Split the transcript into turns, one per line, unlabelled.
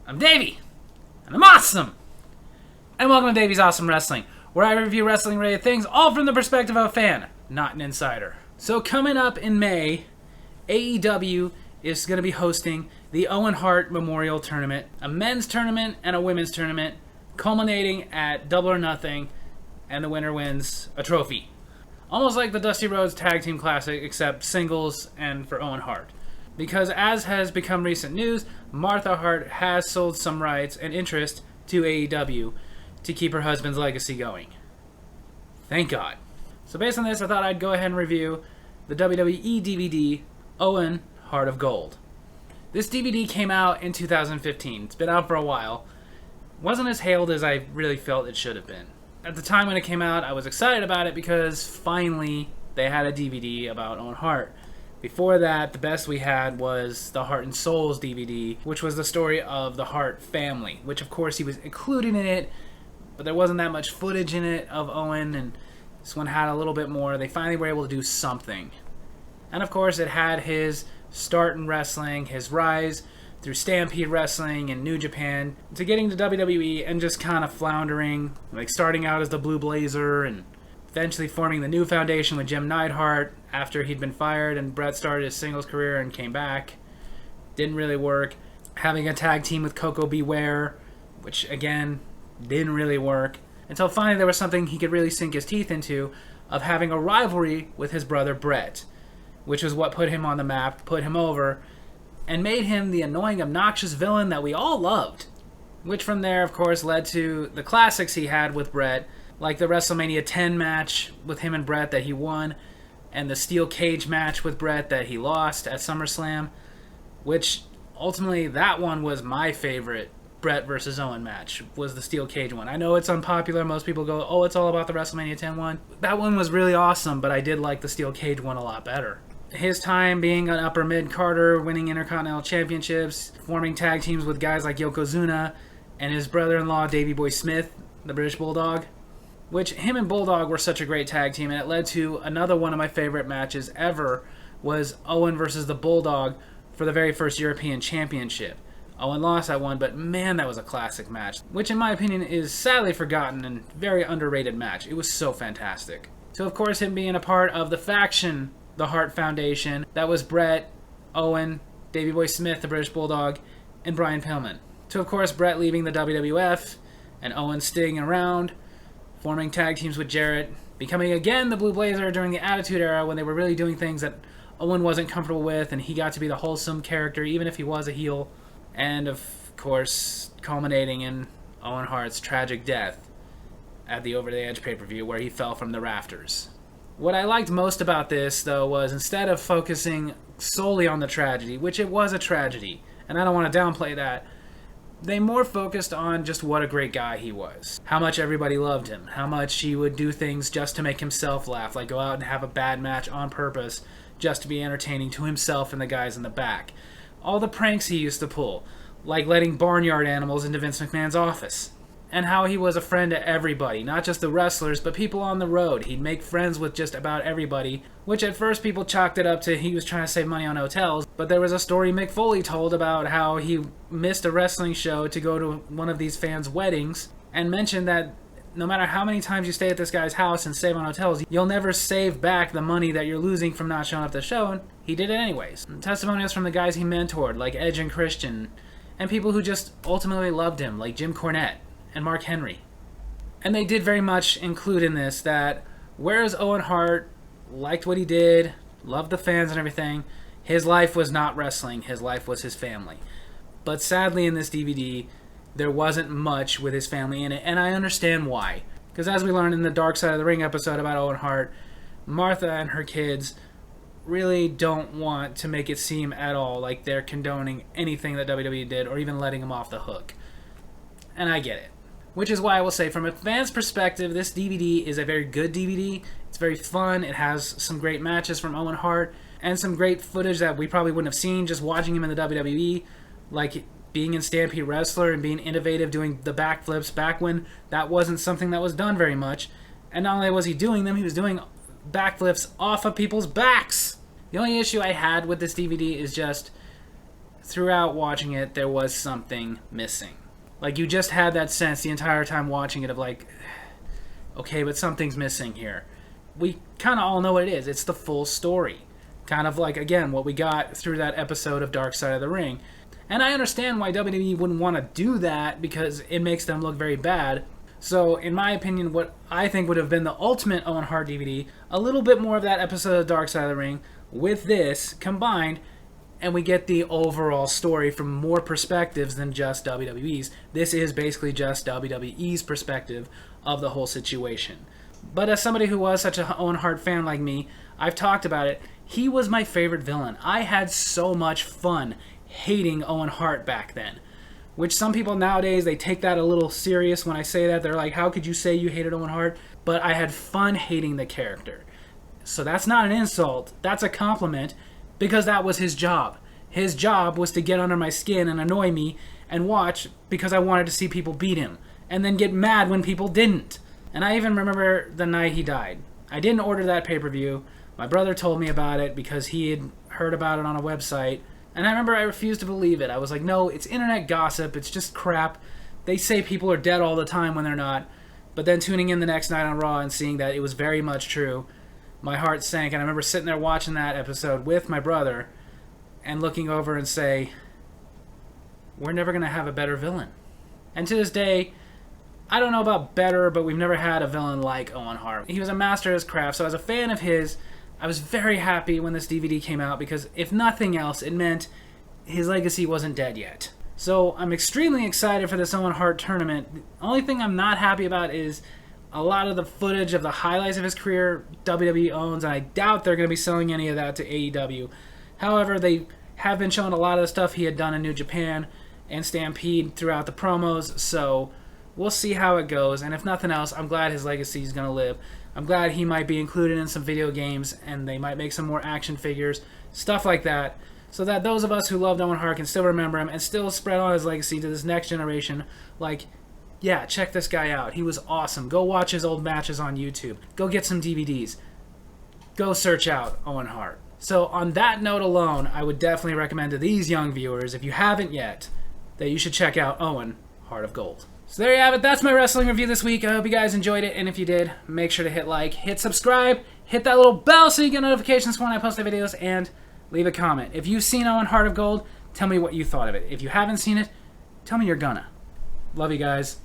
I'm Davy, and I'm awesome! And welcome to Davy's Awesome Wrestling, where I review wrestling-related things, all from the perspective of a fan, not an insider. So coming up in May, AEW is going to be hosting the Owen Hart Memorial Tournament, a men's tournament and a women's tournament, culminating at Double or Nothing, and the winner wins a trophy. Almost like the Dusty Rhodes Tag Team Classic, except singles and for Owen Hart. Because as has become recent news, Martha Hart has sold some rights and interest to AEW to keep her husband's legacy going. Thank God. So based on this, I thought I'd go ahead and review the WWE DVD, Owen Hart of Gold. This DVD came out in 2015. It's been out for a while. Wasn't as hailed as I really felt it should have been. At the time when it came out, I was excited about it because finally they had a DVD about Owen Hart. Before that, the best we had was the Heart and Souls DVD, which was the story of the Hart family, which of course he was included in it, but there wasn't that much footage in it of Owen, and this one had a little bit more. They finally were able to do something. And of course, it had his start in wrestling, his rise through Stampede Wrestling and New Japan, to getting to WWE and just kind of floundering, like starting out as the Blue Blazer and eventually forming the new foundation with Jim Neidhart after he'd been fired and Bret started his singles career and came back. Didn't really work. Having a tag team with Coco Beware, which again, didn't really work. Until finally there was something he could really sink his teeth into, of having a rivalry with his brother Bret, which was what put him on the map, put him over, and made him the annoying, obnoxious villain that we all loved. Which from there, of course, led to the classics he had with Bret, like the WrestleMania 10 match with him and Bret that he won, and the steel cage match with Bret that he lost at SummerSlam, which ultimately that one was my favorite Bret versus Owen match, was the steel cage one. I know it's unpopular. Most people go, oh, it's all about the WrestleMania 10 one. That one was really awesome, but I did like the steel cage one a lot better. His time being an upper mid-carder, winning Intercontinental Championships, forming tag teams with guys like Yokozuna, and his brother-in-law Davy Boy Smith, the British Bulldog. Which, him and Bulldog were such a great tag team, and it led to another one of my favorite matches ever, was Owen versus the Bulldog for the very first European Championship. Owen lost that one, but man, that was a classic match, which in my opinion is sadly forgotten and very underrated match. It was so fantastic. So of course, him being a part of the faction, the Hart Foundation, that was Bret, Owen, Davey Boy Smith, the British Bulldog, and Brian Pillman. So of course, Bret leaving the WWF, and Owen staying around, forming tag teams with Jarrett, becoming again the Blue Blazer during the Attitude Era when they were really doing things that Owen wasn't comfortable with, and he got to be the wholesome character even if he was a heel. And of course, culminating in Owen Hart's tragic death at the Over the Edge pay-per-view where he fell from the rafters. What I liked most about this, though, was instead of focusing solely on the tragedy, which it was a tragedy, and I don't want to downplay that, they more focused on just what a great guy he was. How much everybody loved him. How much he would do things just to make himself laugh, like go out and have a bad match on purpose just to be entertaining to himself and the guys in the back. All the pranks he used to pull, like letting barnyard animals into Vince McMahon's office. And how he was a friend to everybody, not just the wrestlers, but people on the road. He'd make friends with just about everybody, which at first people chalked it up to he was trying to save money on hotels. But there was a story Mick Foley told about how he missed a wrestling show to go to one of these fans' weddings, and mentioned that no matter how many times you stay at this guy's house and save on hotels, you'll never save back the money that you're losing from not showing up to the show, and he did it anyways. And testimonials from the guys he mentored, like Edge and Christian, and people who just ultimately loved him, like Jim Cornette and Mark Henry. And they did very much include in this that whereas Owen Hart liked what he did, loved the fans and everything, his life was not wrestling, his life was his family. But sadly in this DVD, there wasn't much with his family in it, and I understand why. Because as we learned in the Dark Side of the Ring episode about Owen Hart, Martha and her kids really don't want to make it seem at all like they're condoning anything that WWE did or even letting him off the hook. And I get it. Which is why I will say, from a fan's perspective, this DVD is a very good DVD. It's very fun. It has some great matches from Owen Hart and some great footage that we probably wouldn't have seen just watching him in the WWE, like being in Stampede Wrestler and being innovative, doing the backflips back when that wasn't something that was done very much. And not only was he doing them, he was doing backflips off of people's backs. The only issue I had with this DVD is just throughout watching it, there was something missing. Like, you just had that sense the entire time watching it of like, okay, but something's missing here. We kind of all know what it is. It's the full story. Kind of like, again, what we got through that episode of Dark Side of the Ring. And I understand why WWE wouldn't want to do that, because it makes them look very bad. So, in my opinion, what I think would have been the ultimate Owen Hart DVD, a little bit more of that episode of Dark Side of the Ring with this combined, and we get the overall story from more perspectives than just WWE's. This is basically just WWE's perspective of the whole situation. But as somebody who was such an Owen Hart fan like me, I've talked about it. He was my favorite villain. I had so much fun hating Owen Hart back then. Which some people nowadays, they take that a little serious when I say that. They're like, how could you say you hated Owen Hart? But I had fun hating the character. So that's not an insult. That's a compliment, because that was his job. His job was to get under my skin and annoy me and watch because I wanted to see people beat him. And then get mad when people didn't. And I even remember the night he died. I didn't order that pay-per-view. My brother told me about it because he had heard about it on a website. And I remember I refused to believe it. I was like, no, it's internet gossip. It's just crap. They say people are dead all the time when they're not. But then tuning in the next night on Raw and seeing that it was very much true, my heart sank. And I remember sitting there watching that episode with my brother and looking over and say, we're never going to have a better villain. And to this day, I don't know about better, but we've never had a villain like Owen Hart. He was a master of his craft, so as a fan of his, I was very happy when this DVD came out, because if nothing else, it meant his legacy wasn't dead yet. So I'm extremely excited for this Owen Hart tournament. The only thing I'm not happy about is a lot of the footage of the highlights of his career WWE owns, and I doubt they're going to be selling any of that to AEW. However, they have been showing a lot of the stuff he had done in New Japan and Stampede throughout the promos, so we'll see how it goes. And if nothing else, I'm glad his legacy is going to live. I'm glad he might be included in some video games, and they might make some more action figures, stuff like that, so that those of us who loved Owen Hart can still remember him and still spread on his legacy to this next generation. Like, yeah, check this guy out. He was awesome. Go watch his old matches on YouTube. Go get some DVDs. Go search out Owen Hart. So on that note alone, I would definitely recommend to these young viewers, if you haven't yet, that you should check out Owen Hart of Gold. So there you have it. That's my wrestling review this week. I hope you guys enjoyed it, and if you did, make sure to hit like, hit subscribe, hit that little bell so you get notifications when I post the videos, and leave a comment. If you've seen Owen Hart of Gold, tell me what you thought of it. If you haven't seen it, tell me you're gonna. Love you guys.